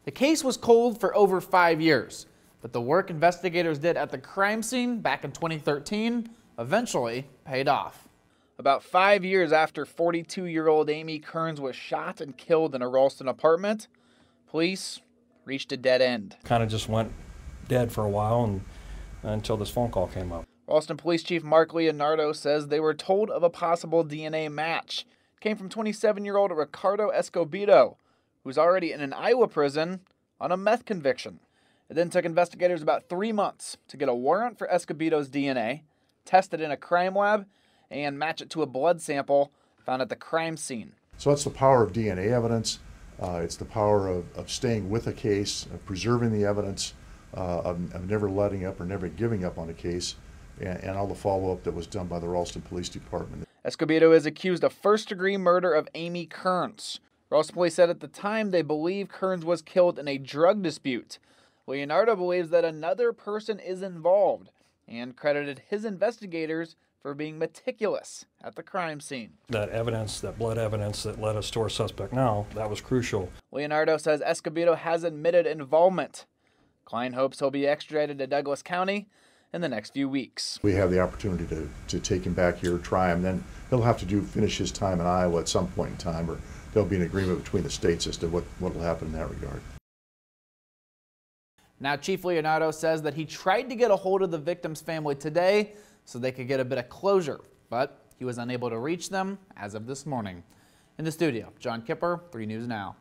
The case was cold for over 5 years, but the work investigators did at the crime scene back in 2013 eventually paid off. About 5 years after 42-year-old Amiee Kearns was shot and killed in a Ralston apartment, police reached a dead end. Kind of just went dead for a while and until this phone call came up. Ralston Police Chief Mark Leonardo says they were told of a possible DNA match. It came from 27-year-old Ricardo Escobedo, who's already in an Iowa prison on a meth conviction. It then took investigators about 3 months to get a warrant for Escobedo's DNA, test it in a crime lab, and match it to a blood sample found at the crime scene. So that's the power of DNA evidence. It's the power of staying with a case, of preserving the evidence, of never letting up or never giving up on a case, and all the follow-up that was done by the Ralston Police Department. Escobedo is accused of first-degree murder of Amiee Kearns. Ralston police said at the time they believe Kearns was killed in a drug dispute. Leonardo believes that another person is involved and credited his investigators for being meticulous at the crime scene. That evidence, that blood evidence that led us to our suspect now, that was crucial. Leonardo says Escobedo has admitted involvement. Klein hopes he'll be extradited to Douglas County in the next few weeks. We have the opportunity to take him back here, try him, then he'll have to finish his time in Iowa at some point in time, or there'll be an agreement between the states as to what will happen in that regard. Now, Chief Leonardo says that he tried to get a hold of the victim's family today so they could get a bit of closure, but he was unable to reach them as of this morning. In the studio, John Kipper, 3 News Now.